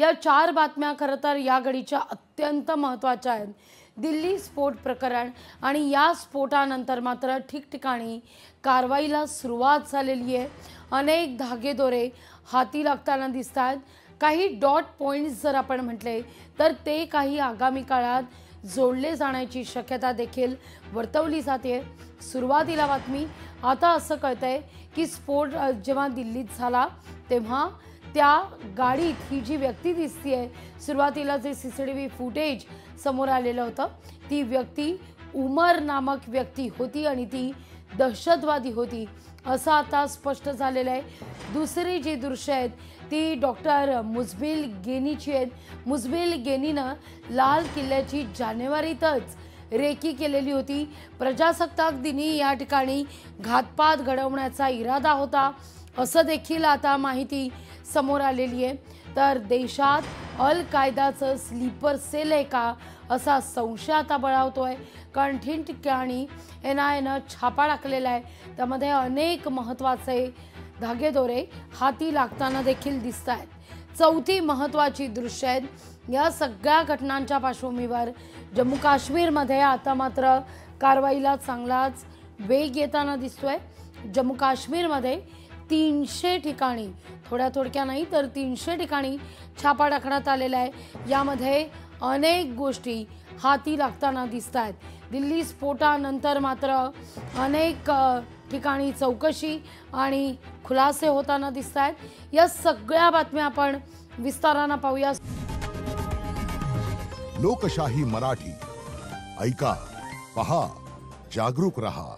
या 4 बातम्या खरं तर या घडीच्या अत्यंत महत्त्वाच्या आहेत। दिल्ली स्फोट प्रकरण आणि या स्फोटानंतर मात्र ठिकठिकाणी कारवाईला सुरुवात झालेली आहे। अनेक धागेदोरे हाती लागताना दिसतात। काही डॉट पॉइंट्स जर आपण म्हटले तर ते काही आगामी काळात जोडले जाण्याची शक्यता देखील वर्तवली जाते। सुरुवातीला बातमी आता असं कळतंय की स्फोट जेव्हा दिल्लीत झाला तेव्हा त्या गाडीत ही जी व्यक्ती दिसतीये, सुरुवातीला जे सीसीटीव्ही फुटेज समोर आलेलं होतं ती व्यक्ती उमर नामक व्यक्ती होती आणि ती दहशतवादी होती असं आता स्पष्ट झालेलं आहे। दुसरी जी दृश्य आहेत ती डॉक्टर मुझबिल गेनीची आहेत। मुझबिल गेनीनं लाल किल्ल्याची जानेवारीतच रेकी केलेली होती। प्रजासत्ताक दिनी या ठिकाणी घातपात घडवण्याचा इरादा होता असं देखील आता माहिती समोर आलेली आहे। तर देशात अल कायदाचं स्लीपर सेल आहे का असा संशय आता बळावतोय, कारण ठिकठिकाणी NIAनं छापा टाकलेला आहे। त्यामध्ये अनेक महत्त्वाचे धागेदोरे हाती लागताना देखील दिसत आहेत। चौथी महत्त्वाची दृश्य आहेत। या सगळ्या घटनांच्या पार्श्वभूमीवर जम्मू काश्मीरमध्ये आता मात्र कारवाईला चांगलाच वेग येताना दिसतोय। जम्मू काश्मीरमध्ये 300 ठिकाणी थोड्या नाही तर 300 ठिकाणी छापा टाकण्यात आलेला आहे। यामध्ये अनेक गोष्टी हाती लागताना दिसत आहेत। दिल्ली स्फोटानंतर मात्र अनेक ठिकाणी चौकशी आणि खुलासे होताना दिसत आहेत। या सगळ्या बातम्या आपण विस्ताराने पाहूया। लोकशाही मराठी ऐका, पहा, जागरूक रहा।